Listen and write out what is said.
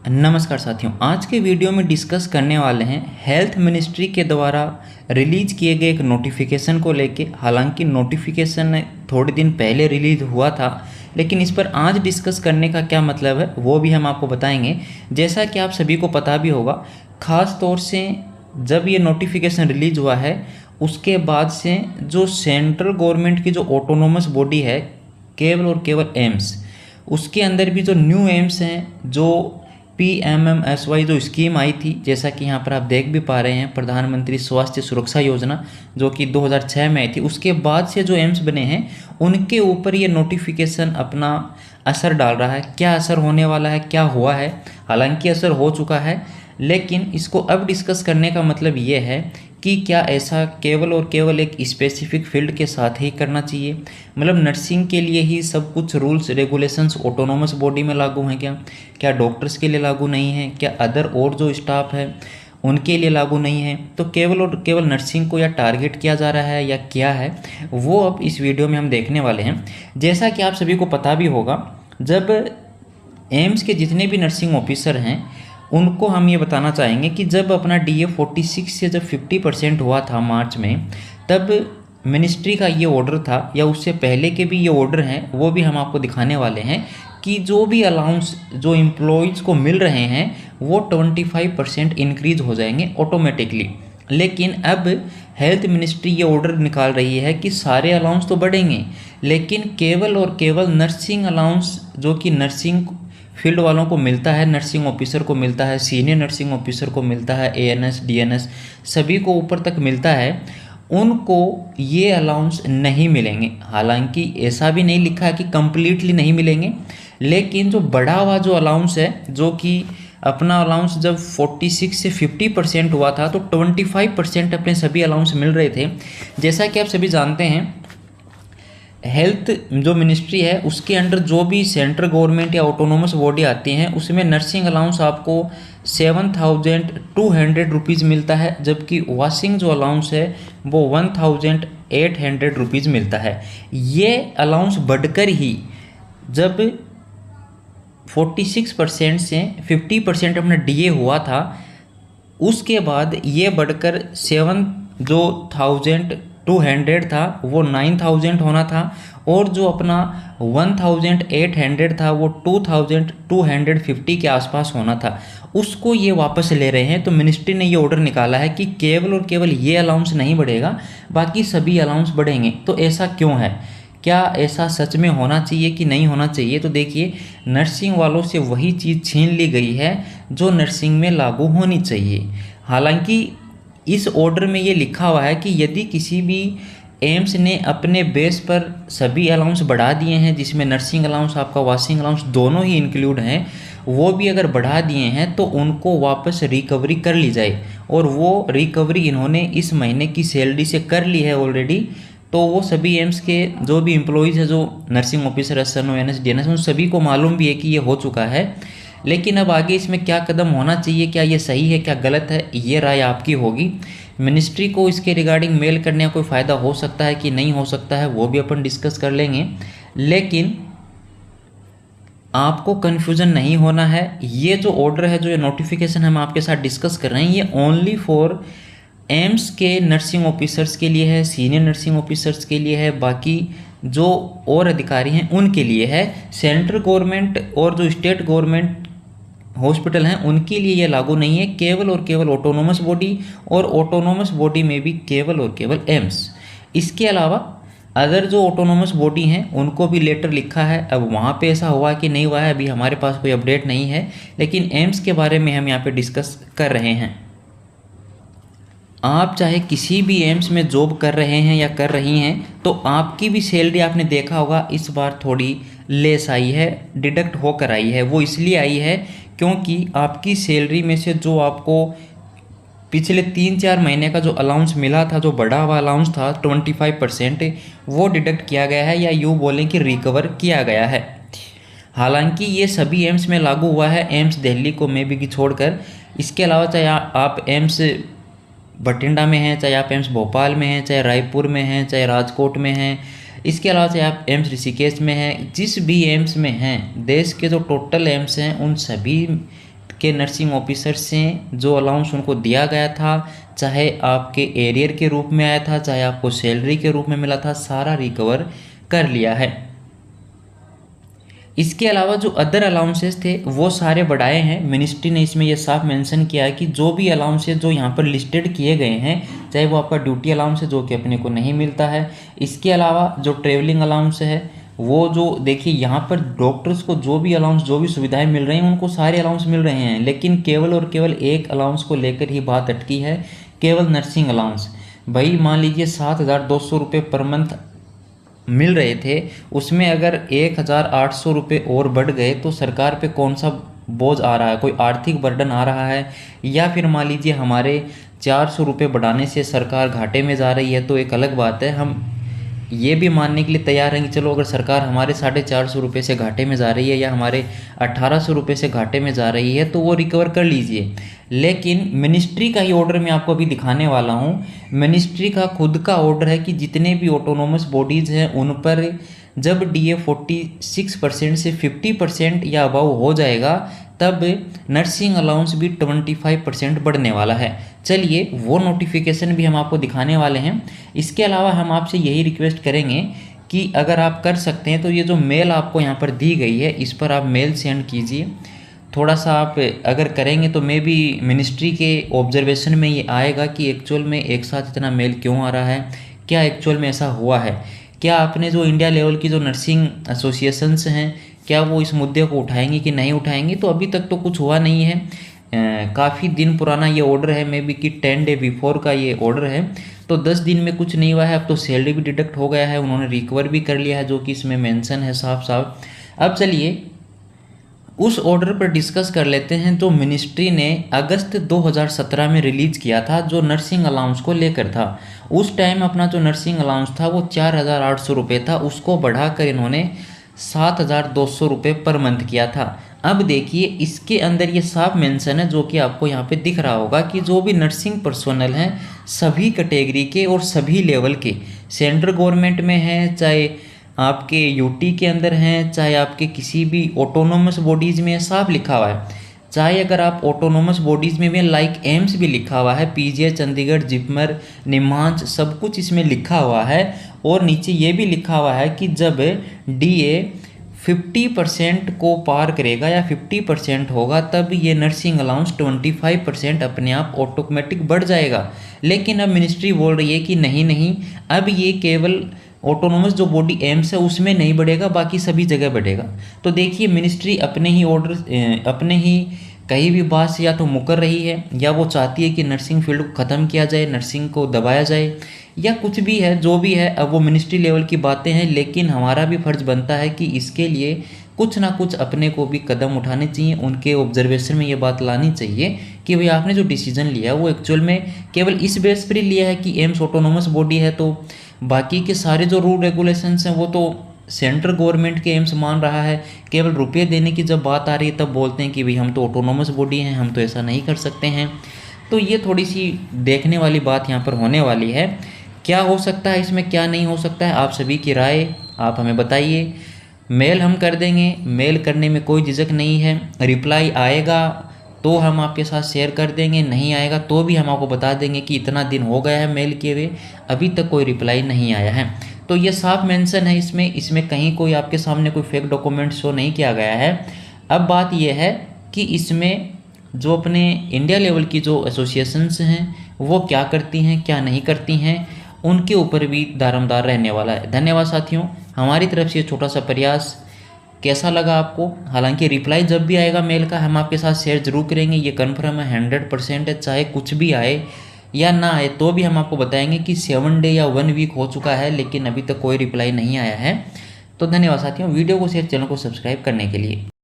नमस्कार साथियों, आज के वीडियो में डिस्कस करने वाले हैं हेल्थ मिनिस्ट्री के द्वारा रिलीज किए गए एक नोटिफिकेशन को लेके। हालांकि नोटिफिकेशन थोड़े दिन पहले रिलीज हुआ था, लेकिन इस पर आज डिस्कस करने का क्या मतलब है वो भी हम आपको बताएंगे। जैसा कि आप सभी को पता भी होगा, ख़ास तौर से जब ये नोटिफिकेशन रिलीज हुआ है उसके बाद से जो सेंट्रल गवर्नमेंट की जो ऑटोनोमस बॉडी है केवल और केवल एम्स, उसके अंदर भी जो न्यू एम्स हैं, जो PMMSY जो स्कीम आई थी, जैसा कि यहाँ पर आप देख भी पा रहे हैं, प्रधानमंत्री स्वास्थ्य सुरक्षा योजना, जो कि 2006 में आई थी, उसके बाद से जो एम्स बने हैं उनके ऊपर ये नोटिफिकेशन अपना असर डाल रहा है। क्या असर होने वाला है, क्या हुआ है? हालांकि असर हो चुका है, लेकिन इसको अब डिस्कस करने का मतलब ये है कि क्या ऐसा केवल और केवल एक स्पेसिफिक फील्ड के साथ ही करना चाहिए, मतलब नर्सिंग के लिए ही सब कुछ रूल्स रेगुलेशंस ऑटोनोमस बॉडी में लागू हैं क्या डॉक्टर्स के लिए लागू नहीं है? क्या अदर और जो स्टाफ है उनके लिए लागू नहीं है? तो केवल और केवल नर्सिंग को या टारगेट किया जा रहा है या क्या है, वो अब इस वीडियो में हम देखने वाले हैं। जैसा कि आप सभी को पता भी होगा, जब एम्स के जितने भी नर्सिंग ऑफिसर हैं उनको हम ये बताना चाहेंगे कि जब अपना DA 46 से जब 50% हुआ था मार्च में, तब मिनिस्ट्री का ये ऑर्डर था, या उससे पहले के भी ये ऑर्डर हैं, वो भी हम आपको दिखाने वाले हैं कि जो भी अलाउंस जो एम्प्लॉयज़ को मिल रहे हैं वो 25% इंक्रीज हो जाएंगे ऑटोमेटिकली। लेकिन अब हेल्थ मिनिस्ट्री ये ऑर्डर निकाल रही है कि सारे अलाउंस तो बढ़ेंगे, लेकिन केवल और केवल नर्सिंग अलाउंस जो कि नर्सिंग फील्ड वालों को मिलता है, नर्सिंग ऑफिसर को मिलता है, सीनियर नर्सिंग ऑफिसर को मिलता है, ANS DNS सभी को ऊपर तक मिलता है, उनको ये अलाउंस नहीं मिलेंगे। हालांकि ऐसा भी नहीं लिखा है कि कंप्लीटली नहीं मिलेंगे, लेकिन जो बढ़ा हुआ जो अलाउंस है, जो कि अपना अलाउंस जब 46 से 50% हुआ था तो 25% अपने सभी अलाउंस मिल रहे थे। जैसा कि आप सभी जानते हैं, हेल्थ जो मिनिस्ट्री है उसके अंडर जो भी सेंट्रल गवर्नमेंट या ऑटोनोमस बॉडी आती हैं उसमें नर्सिंग अलाउंस आपको 7,200 रुपीज़ मिलता है, जबकि वॉशिंग जो अलाउंस है वो 1,800 रुपीज़ मिलता है। ये अलाउंस बढ़कर ही जब 46% से 50% अपना DA हुआ था, उसके बाद ये बढ़कर 7,200 था वो 9,000 होना था, और जो अपना 1,800 था वो 2,250 के आसपास होना था, उसको ये वापस ले रहे हैं। तो मिनिस्ट्री ने ये ऑर्डर निकाला है कि केवल और केवल ये अलाउंस नहीं बढ़ेगा, बाकी सभी अलाउंस बढ़ेंगे। तो ऐसा क्यों है? क्या ऐसा सच में होना चाहिए कि नहीं होना चाहिए? तो देखिए, नर्सिंग वालों से वही चीज़ छीन ली गई है जो नर्सिंग में लागू होनी चाहिए। हालांकि इस ऑर्डर में ये लिखा हुआ है कि यदि किसी भी एम्स ने अपने बेस पर सभी अलाउंस बढ़ा दिए हैं, जिसमें नर्सिंग अलाउंस आपका वॉशिंग अलाउंस दोनों ही इंक्लूड हैं, वो भी अगर बढ़ा दिए हैं तो उनको वापस रिकवरी कर ली जाए। और वो रिकवरी इन्होंने इस महीने की सैलरी से कर ली है ऑलरेडी। तो वो सभी एम्स के जो भी एम्प्लॉयज़ हैं, जो nursing officer, SNO, ANS DNS, उन सभी को मालूम भी है कि ये हो चुका है। लेकिन अब आगे इसमें क्या कदम होना चाहिए, क्या ये सही है, क्या गलत है, ये राय आपकी होगी। मिनिस्ट्री को इसके रिगार्डिंग मेल करने का कोई फ़ायदा हो सकता है कि नहीं हो सकता है, वो भी अपन डिस्कस कर लेंगे। लेकिन आपको कन्फ्यूज़न नहीं होना है। ये जो ऑर्डर है, जो ये नोटिफिकेशन हम आपके साथ डिस्कस कर रहे हैं, ये ओनली फॉर एम्स के नर्सिंग ऑफिसर्स के लिए है, सीनियर नर्सिंग ऑफिसर्स के लिए है, बाकी जो और अधिकारी हैं उनके लिए है। सेंट्रल गवर्नमेंट और जो स्टेट गवर्नमेंट हॉस्पिटल हैं उनके लिए ये लागू नहीं है। केवल और केवल ऑटोनोमस बॉडी, और ऑटोनोमस बॉडी में भी केवल और केवल एम्स। इसके अलावा अदर जो ऑटोनोमस बॉडी हैं उनको भी लेटर लिखा है। अब वहाँ पे ऐसा हुआ कि नहीं हुआ है, अभी हमारे पास कोई अपडेट नहीं है, लेकिन एम्स के बारे में हम यहाँ पे डिस्कस कर रहे हैं। आप चाहे किसी भी एम्स में जॉब कर रहे हैं या कर रही हैं, तो आपकी भी सैलरी आपने देखा होगा इस बार थोड़ी लेस आई है, डिडक्ट होकर आई है। वो इसलिए आई है क्योंकि आपकी सैलरी में से जो आपको पिछले 3-4 महीने का जो अलाउंस मिला था, जो बढ़ा हुआ अलाउंस था 25%, वो डिडक्ट किया गया है, या यूँ बोलें कि रिकवर किया गया है। हालांकि ये सभी एम्स में लागू हुआ है, एम्स दिल्ली को मे बी छोड़कर। इसके अलावा चाहे आप एम्स बठिंडा में हैं, चाहे आप एम्स भोपाल में हैं, चाहे रायपुर में हैं, चाहे राजकोट में हैं, इसके अलावा चाहे आप एम्स ऋषिकेश में हैं, जिस भी एम्स में हैं, देश के जो टोटल एम्स हैं उन सभी के नर्सिंग ऑफिसर से जो अलाउंस उनको दिया गया था, चाहे आपके एरियर के रूप में आया था, चाहे आपको सैलरी के रूप में मिला था, सारा रिकवर कर लिया है। इसके अलावा जो अदर अलाउंसेस थे वो सारे बढ़ाए हैं। मिनिस्ट्री ने इसमें यह साफ मेंशन किया है कि जो भी अलाउंसेस जो यहाँ पर लिस्टेड किए गए हैं, चाहे वो आपका ड्यूटी अलाउंस है जो कि अपने को नहीं मिलता है, इसके अलावा जो ट्रेवलिंग अलाउंस है वो जो देखिए यहाँ पर डॉक्टर्स को जो भी अलाउंस जो भी सुविधाएं मिल रही हैं उनको सारे अलाउंस मिल रहे हैं, लेकिन केवल और केवल एक अलाउंस को लेकर ही बात अटकी है, केवल नर्सिंग अलाउंस। भाई मान लीजिए 7,200 रुपये पर मंथ मिल रहे थे, उसमें अगर 1,800 रुपये और बढ़ गए तो सरकार पे कौन सा बोझ आ रहा है, कोई आर्थिक बर्डन आ रहा है, या फिर मान लीजिए हमारे 400 रुपये बढ़ाने से सरकार घाटे में जा रही है, तो एक अलग बात है। हम ये भी मानने के लिए तैयार हैं कि चलो अगर सरकार हमारे 450 रुपये से घाटे में जा रही है या हमारे 1,800 रुपये से घाटे में जा रही है तो वो रिकवर कर लीजिए। लेकिन मिनिस्ट्री का ही ऑर्डर मैं आपको अभी दिखाने वाला हूँ। मिनिस्ट्री का खुद का ऑर्डर है कि जितने भी ऑटोनोमस बॉडीज़ हैं उन पर जब DA 46% से 50% या अबाव हो जाएगा तब नर्सिंग अलाउंस भी 25% बढ़ने वाला है। चलिए वो नोटिफिकेशन भी हम आपको दिखाने वाले हैं। इसके अलावा हम आपसे यही रिक्वेस्ट करेंगे कि अगर आप कर सकते हैं तो ये जो मेल आपको यहाँ पर दी गई है इस पर आप मेल सेंड कीजिए। थोड़ा सा आप अगर करेंगे तो मे बी मिनिस्ट्री के ऑब्जर्वेशन में ये आएगा कि एक्चुअल में एक साथ इतना मेल क्यों आ रहा है, क्या एक्चुअल में ऐसा हुआ है, क्या आपने जो इंडिया लेवल की जो नर्सिंग एसोसिएशंस हैं क्या वो इस मुद्दे को उठाएंगे कि नहीं उठाएंगे। तो अभी तक तो कुछ हुआ नहीं है, काफ़ी दिन पुराना ये ऑर्डर है, मे बी कि 10 डे बिफोर का ये ऑर्डर है, तो 10 दिन में कुछ नहीं हुआ है। अब तो सैलरी भी डिडक्ट हो गया है, उन्होंने रिकवर भी कर लिया है जो कि इसमें मेंशन है साफ साफ। अब चलिए उस ऑर्डर पर डिस्कस कर लेते हैं जो मिनिस्ट्री ने अगस्त 2017 में रिलीज़ किया था, जो नर्सिंग अलाउंस को लेकर था। उस टाइम अपना जो नर्सिंग अलाउंस था वो 4,800 रुपये था, उसको बढ़ाकर इन्होंने 7,200 रुपये पर मंथ किया था। अब देखिए इसके अंदर ये साफ मेंशन है जो कि आपको यहाँ पे दिख रहा होगा कि जो भी नर्सिंग पर्सोनल हैं सभी कैटेगरी के और सभी लेवल के, सेंट्रल गवर्नमेंट में हैं, चाहे आपके यूटी के अंदर हैं, चाहे आपके किसी भी ऑटोनोमस बॉडीज़ में, साफ लिखा हुआ है। चाहे अगर आप ऑटोनोमस बॉडीज़ में भी लाइक एम्स भी लिखा हुआ है, PGI चंडीगढ़, जिपमर, निमांच, सब कुछ इसमें लिखा हुआ है। और नीचे ये भी लिखा हुआ है कि जब DA 50% को पार करेगा या 50% होगा तब ये नर्सिंग अलाउंस 25% अपने आप ऑटोमेटिक बढ़ जाएगा। लेकिन अब मिनिस्ट्री बोल रही है कि नहीं, अब ये केवल ऑटोनोमस जो बॉडी एम्स है उसमें नहीं बढ़ेगा, बाकी सभी जगह बढ़ेगा। तो देखिए मिनिस्ट्री अपने ही ऑर्डर अपने ही कहीं भी बात से या तो मुकर रही है या वो चाहती है कि नर्सिंग फील्ड को ख़त्म किया जाए, नर्सिंग को दबाया जाए, या कुछ भी है, जो भी है। अब वो मिनिस्ट्री लेवल की बातें हैं, लेकिन हमारा भी फर्ज बनता है कि इसके लिए कुछ ना कुछ अपने को भी कदम उठाने चाहिए, उनके ऑब्जर्वेशन में ये बात लानी चाहिए कि भाई आपने जो डिसीजन लिया वो एक्चुअल में केवल इस बेस पर ही लिया है कि एम्स ऑटोनोमस बॉडी है, तो बाकी के सारे जो रूल रेगुलेशंस हैं वो तो सेंट्रल गवर्नमेंट के एम्स मान रहा है। केवल रुपये देने की जब बात आ रही है तब बोलते हैं कि भाई हम तो ऑटोनोमस बॉडी हैं, हम तो ऐसा नहीं कर सकते हैं। तो ये थोड़ी सी देखने वाली बात यहाँ पर होने वाली है। क्या हो सकता है इसमें, क्या नहीं हो सकता है, आप सभी की राय आप हमें बताइए। मेल हम कर देंगे, मेल करने में कोई झिझक नहीं है। रिप्लाई आएगा तो हम आपके साथ शेयर कर देंगे, नहीं आएगा तो भी हम आपको बता देंगे कि इतना दिन हो गया है मेल किए हुए, अभी तक कोई रिप्लाई नहीं आया है। तो ये साफ मेंशन है इसमें कहीं कोई आपके सामने कोई फेक डॉक्यूमेंट शो नहीं किया गया है। अब बात यह है कि इसमें जो अपने इंडिया लेवल की जो एसोसिएशंस हैं वो क्या करती हैं क्या नहीं करती हैं, उनके ऊपर भी दारोमदार रहने वाला है। धन्यवाद साथियों, हमारी तरफ से ये छोटा सा प्रयास। कैसा लगा आपको? हालांकि रिप्लाई जब भी आएगा मेल का हम आपके साथ शेयर जरूर करेंगे, ये कन्फर्म है, 100% है। चाहे कुछ भी आए या ना आए तो भी हम आपको बताएंगे कि 7 डे या 1 वीक हो चुका है लेकिन अभी तक कोई रिप्लाई नहीं आया है। तो धन्यवाद साथियों, वीडियो को शेयर, चैनल को सब्सक्राइब करने के लिए।